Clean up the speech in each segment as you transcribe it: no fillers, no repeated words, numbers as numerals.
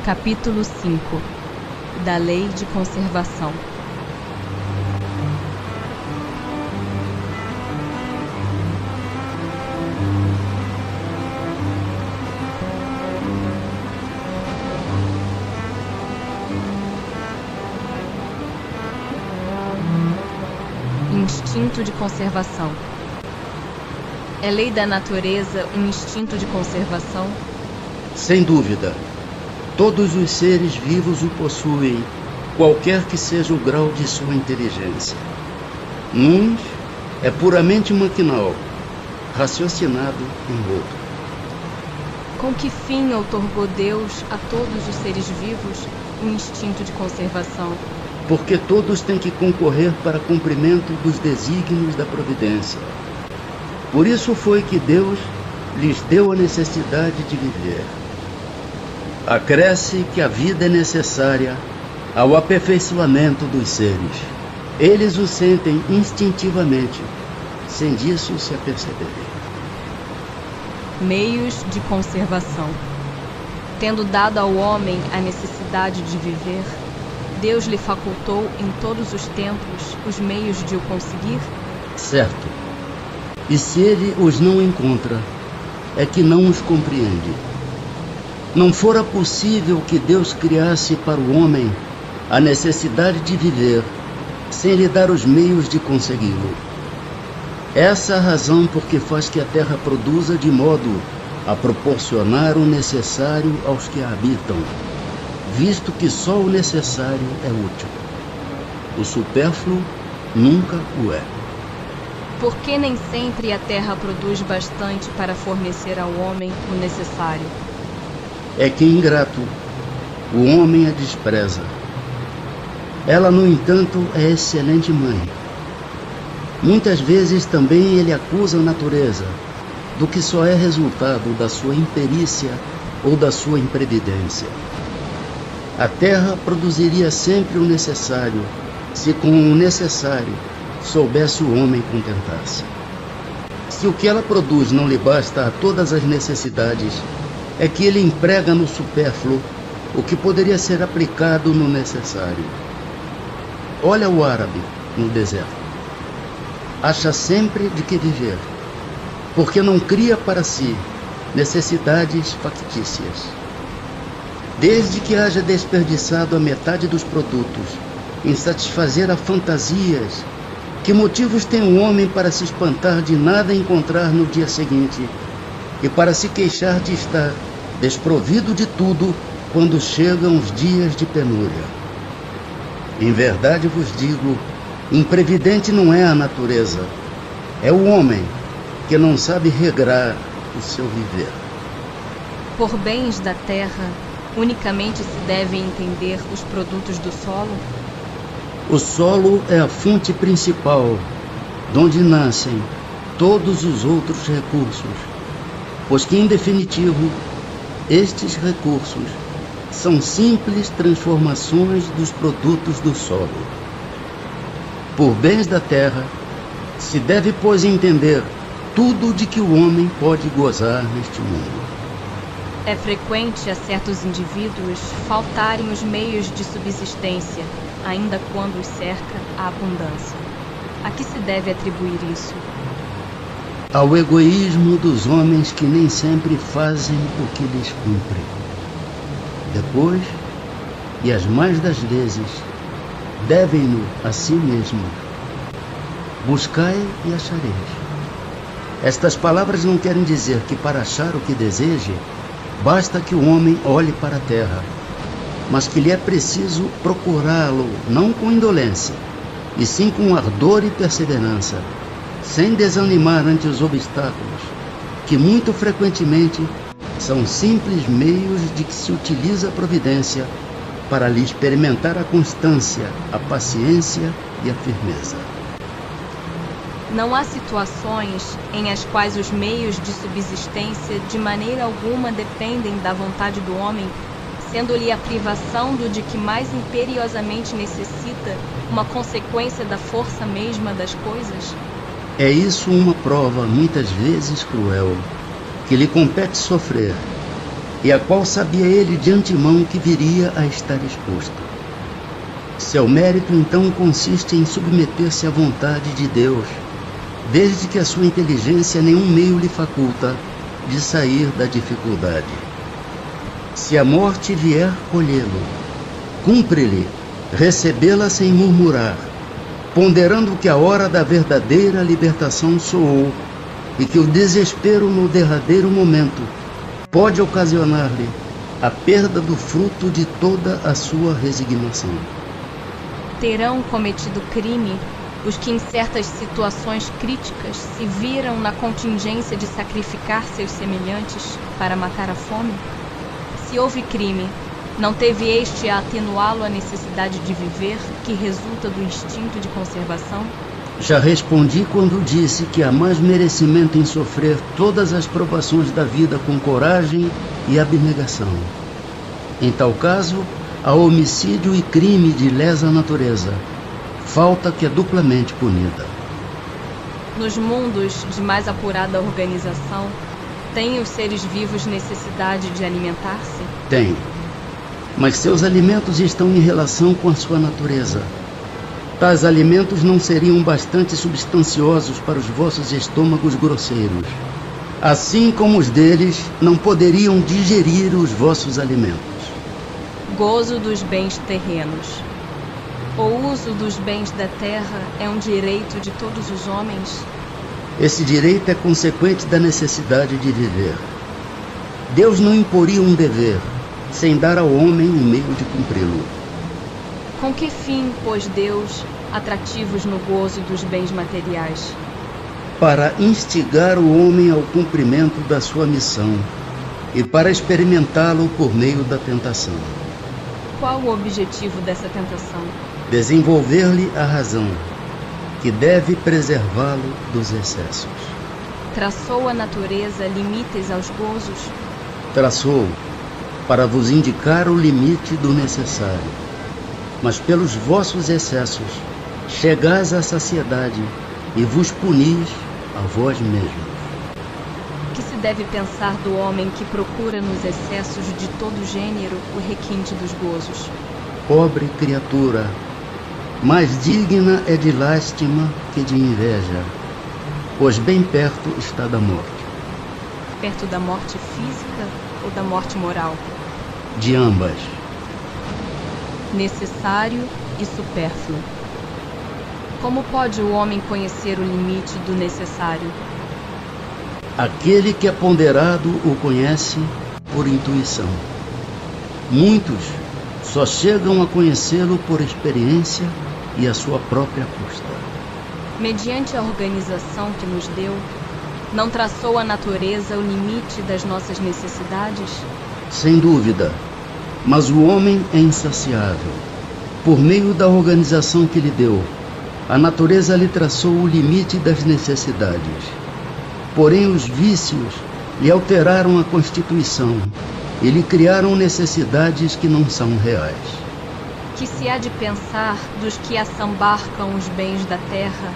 Capítulo 5 da Lei de Conservação. Instinto de conservação. É lei da natureza um instinto de conservação? Sem dúvida. Todos os seres vivos o possuem, qualquer que seja o grau de sua inteligência. Nuns é puramente maquinal, raciocinado em outro. Com que fim outorgou Deus a todos os seres vivos um instinto de conservação? Porque todos têm que concorrer para cumprimento dos desígnios da providência. Por isso foi que Deus lhes deu a necessidade de viver. Acresce que a vida é necessária ao aperfeiçoamento dos seres. Eles o sentem instintivamente, sem disso se aperceberem. Meios de conservação. Tendo dado ao homem a necessidade de viver, Deus lhe facultou em todos os tempos os meios de o conseguir? Certo. E se ele os não encontra, é que não os compreende. Não fora possível que Deus criasse para o homem a necessidade de viver, sem lhe dar os meios de consegui-lo. Essa é a razão por que faz que a terra produza de modo a proporcionar o necessário aos que a habitam, visto que só o necessário é útil. O supérfluo nunca o é. Por que nem sempre a terra produz bastante para fornecer ao homem o necessário? É que ingrato, o homem a despreza. Ela, no entanto, é excelente mãe. Muitas vezes também ele acusa a natureza do que só é resultado da sua imperícia ou da sua imprevidência. A terra produziria sempre o necessário, se com o necessário soubesse o homem contentar-se. Se o que ela produz não lhe basta a todas as necessidades, é que ele emprega no supérfluo o que poderia ser aplicado no necessário. Olha o árabe no deserto. Acha sempre de que viver, porque não cria para si necessidades factícias. Desde que haja desperdiçado a metade dos produtos em satisfazer a fantasias, que motivos tem o homem para se espantar de nada encontrar no dia seguinte e para se queixar de estar desprovido de tudo quando chegam os dias de penúria? Em verdade vos digo, imprevidente não é a natureza, é o homem que não sabe regrar o seu viver. Por bens da terra, unicamente se devem entender os produtos do solo? O solo é a fonte principal, donde nascem todos os outros recursos, pois que, em definitivo, estes recursos são simples transformações dos produtos do solo. Por bens da terra, se deve, pois, entender tudo de que o homem pode gozar neste mundo. É frequente a certos indivíduos faltarem os meios de subsistência, ainda quando os cerca a abundância. A que se deve atribuir isso? Ao egoísmo dos homens que nem sempre fazem o que lhes cumpre. Depois, e as mais das vezes, devem-no a si mesmo. Buscai e achareis. Estas palavras não querem dizer que para achar o que deseje, basta que o homem olhe para a terra, mas que lhe é preciso procurá-lo não com indolência, e sim com ardor e perseverança, sem desanimar ante os obstáculos, que muito frequentemente são simples meios de que se utiliza a providência para lhe experimentar a constância, a paciência e a firmeza. Não há situações em as quais os meios de subsistência de maneira alguma dependem da vontade do homem, sendo-lhe a privação do de que mais imperiosamente necessita uma consequência da força mesma das coisas? É isso uma prova muitas vezes cruel, que lhe compete sofrer, e a qual sabia ele de antemão que viria a estar exposto. Seu mérito então consiste em submeter-se à vontade de Deus, desde que a sua inteligência nenhum meio lhe faculta de sair da dificuldade. Se a morte vier colhê-lo, cumpre-lhe recebê-la sem murmurar, ponderando que a hora da verdadeira libertação soou e que o desespero no derradeiro momento pode ocasionar-lhe a perda do fruto de toda a sua resignação. Terão cometido crime os que em certas situações críticas se viram na contingência de sacrificar seus semelhantes para matar a fome? Se houve crime, não teve este a atenuá-lo a necessidade de viver que resulta do instinto de conservação? Já respondi quando disse que há mais merecimento em sofrer todas as provações da vida com coragem e abnegação. Em tal caso, há homicídio e crime de lesa natureza, falta que é duplamente punida. Nos mundos de mais apurada organização, têm os seres vivos necessidade de alimentar-se? Tem, mas seus alimentos estão em relação com a sua natureza. Tais alimentos não seriam bastante substanciosos para os vossos estômagos grosseiros, assim como os deles não poderiam digerir os vossos alimentos. Gozo dos bens terrenos. O uso dos bens da terra é um direito de todos os homens? Esse direito é consequente da necessidade de viver. Deus não imporia um dever, sem dar ao homem um meio de cumpri-lo. Com que fim pôs Deus atrativos no gozo dos bens materiais? Para instigar o homem ao cumprimento da sua missão e para experimentá-lo por meio da tentação. Qual o objetivo dessa tentação? Desenvolver-lhe a razão, que deve preservá-lo dos excessos. Traçou a natureza limites aos gozos? Traçou, para vos indicar o limite do necessário. Mas pelos vossos excessos, chegais à saciedade e vos punis a vós mesmos. Que se deve pensar do homem que procura nos excessos de todo gênero o requinte dos gozos? Pobre criatura, mais digna é de lástima que de inveja, pois bem perto está da morte. Perto da morte física ou da morte moral? De ambas. Necessário e supérfluo. Como pode o homem conhecer o limite do necessário? Aquele que é ponderado o conhece por intuição. Muitos só chegam a conhecê-lo por experiência e à sua própria custa. Mediante a organização que nos deu, não traçou a natureza o limite das nossas necessidades? Sem dúvida, mas o homem é insaciável. Por meio da organização que lhe deu, a natureza lhe traçou o limite das necessidades. Porém, os vícios lhe alteraram a constituição e lhe criaram necessidades que não são reais. Que se há de pensar dos que assambarcam os bens da terra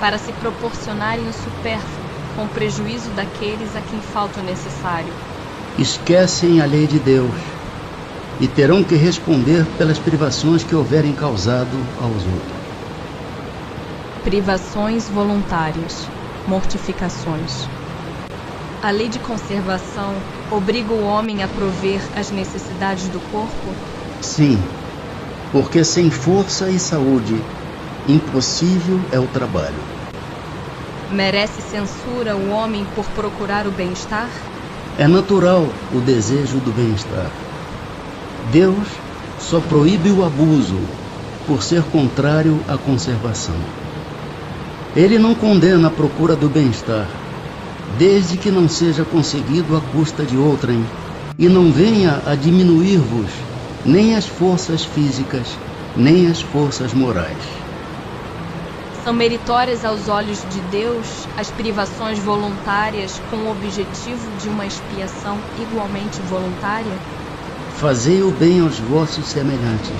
para se proporcionarem o supérfluo, com prejuízo daqueles a quem falta o necessário? Esquecem a lei de Deus e terão que responder pelas privações que houverem causado aos outros. Privações voluntárias, mortificações. A lei de conservação obriga o homem a prover as necessidades do corpo? Sim, porque sem força e saúde, impossível é o trabalho. Merece censura o homem por procurar o bem-estar? É natural o desejo do bem-estar. Deus só proíbe o abuso por ser contrário à conservação. Ele não condena a procura do bem-estar, desde que não seja conseguido à custa de outrem e não venha a diminuir-vos nem as forças físicas, nem as forças morais. São meritórias aos olhos de Deus as privações voluntárias com o objetivo de uma expiação igualmente voluntária? Fazei o bem aos vossos semelhantes,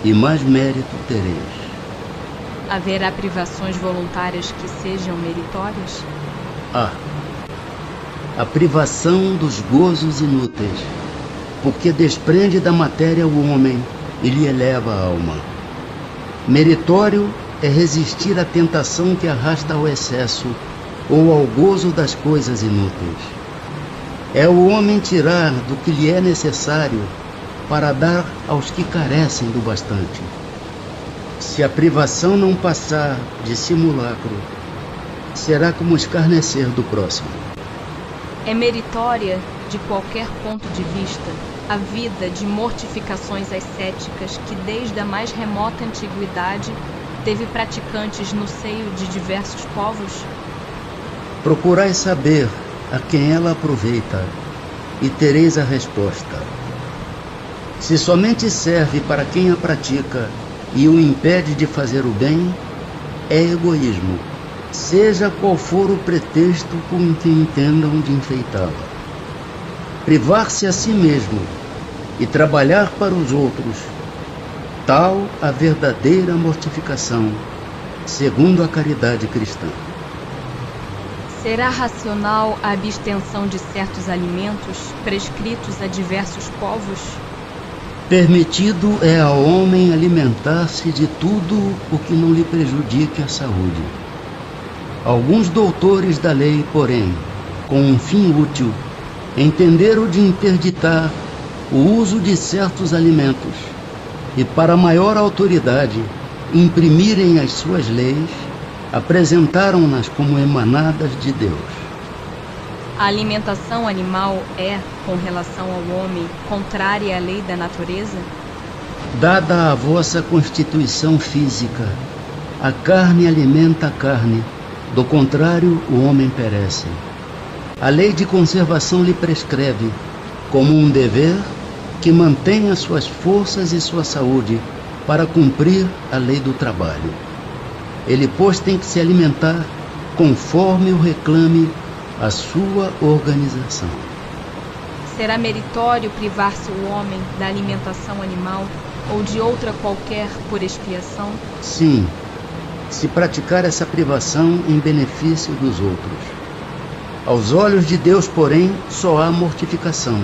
e mais mérito tereis. Haverá privações voluntárias que sejam meritórias? a privação dos gozos inúteis, porque desprende da matéria o homem e lhe eleva a alma. Meritório é resistir à tentação que arrasta ao excesso ou ao gozo das coisas inúteis. É o homem tirar do que lhe é necessário para dar aos que carecem do bastante. Se a privação não passar de simulacro, será como escarnecer do próximo. É meritória, de qualquer ponto de vista, a vida de mortificações ascéticas que desde a mais remota antiguidade teve praticantes no seio de diversos povos? Procurai saber a quem ela aproveita e tereis a resposta. Se somente serve para quem a pratica e o impede de fazer o bem, é egoísmo, seja qual for o pretexto com que entendam de enfeitá-la. Privar-se a si mesmo e trabalhar para os outros, tal a verdadeira mortificação, segundo a caridade cristã. Será racional a abstenção de certos alimentos prescritos a diversos povos? Permitido é ao homem alimentar-se de tudo o que não lhe prejudique a saúde. Alguns doutores da lei, porém, com um fim útil, entenderam de interditar o uso de certos alimentos e, para maior autoridade, imprimirem as suas leis, apresentaram-nas como emanadas de Deus. A alimentação animal é, com relação ao homem, contrária à lei da natureza? Dada a vossa constituição física, a carne alimenta a carne, do contrário, o homem perece. A lei de conservação lhe prescreve, como um dever, que mantenha suas forças e sua saúde para cumprir a lei do trabalho. Ele, pois, tem que se alimentar conforme o reclame a sua organização. Será meritório privar-se o homem da alimentação animal ou de outra qualquer por expiação? Sim, se praticar essa privação em benefício dos outros. Aos olhos de Deus, porém, só há mortificação,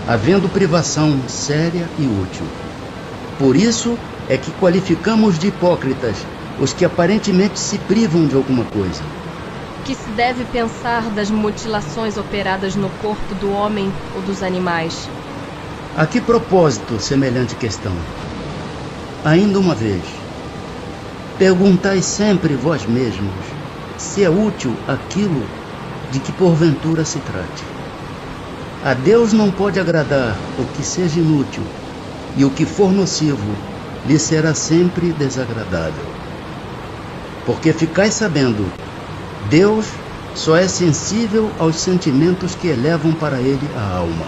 havendo privação séria e útil. Por isso é que qualificamos de hipócritas os que aparentemente se privam de alguma coisa. Que se deve pensar das mutilações operadas no corpo do homem ou dos animais? A que propósito semelhante questão? Ainda uma vez, perguntai sempre vós mesmos se é útil aquilo de que porventura se trate. A Deus não pode agradar o que seja inútil, e o que for nocivo lhe será sempre desagradável. Porque ficais sabendo, Deus só é sensível aos sentimentos que elevam para ele a alma.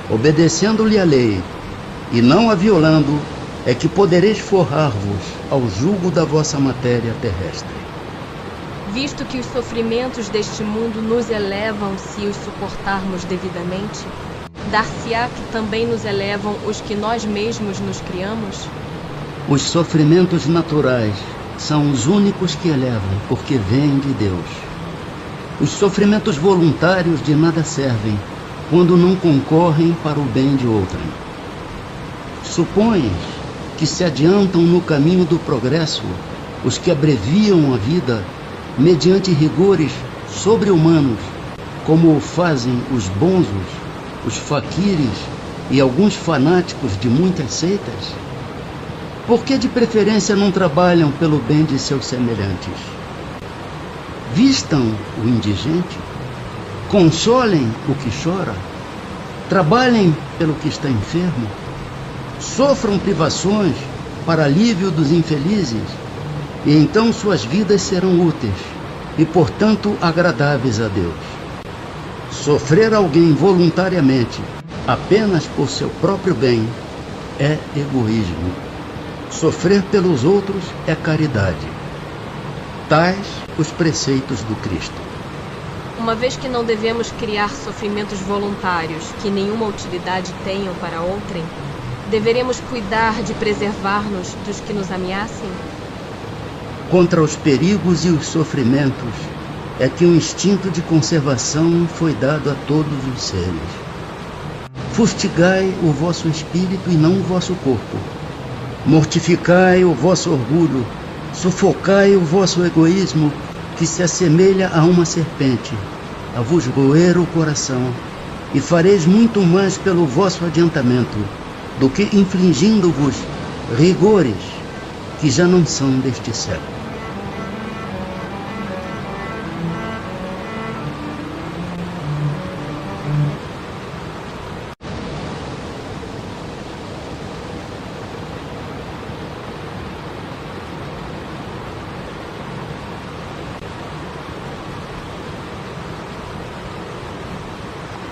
Obedecendo-lhe a lei e não a violando, é que podereis forrar-vos ao jugo da vossa matéria terrestre. Visto que os sofrimentos deste mundo nos elevam se os suportarmos devidamente, dar-se-á que também nos elevam os que nós mesmos nos criamos? Os sofrimentos naturais são os únicos que elevam, porque vêm de Deus. Os sofrimentos voluntários de nada servem, quando não concorrem para o bem de outrem. Supões que se adiantam no caminho do progresso os que abreviam a vida mediante rigores sobre-humanos, como o fazem os bonzos, os faquires e alguns fanáticos de muitas seitas? Por que de preferência não trabalham pelo bem de seus semelhantes? Vistam o indigente, consolem o que chora, trabalhem pelo que está enfermo, sofram privações para alívio dos infelizes, e então suas vidas serão úteis e, portanto, agradáveis a Deus. Sofrer alguém voluntariamente apenas por seu próprio bem é egoísmo. Sofrer pelos outros é caridade. Tais os preceitos do Cristo. Uma vez que não devemos criar sofrimentos voluntários que nenhuma utilidade tenham para outrem, deveremos cuidar de preservar-nos dos que nos ameacem? Contra os perigos e os sofrimentos, é que o instinto de conservação foi dado a todos os seres. Fustigai o vosso espírito e não o vosso corpo. Mortificai o vosso orgulho, sufocai o vosso egoísmo, que se assemelha a uma serpente, a vos roer o coração, e fareis muito mais pelo vosso adiantamento, do que infligindo-vos rigores que já não são deste século.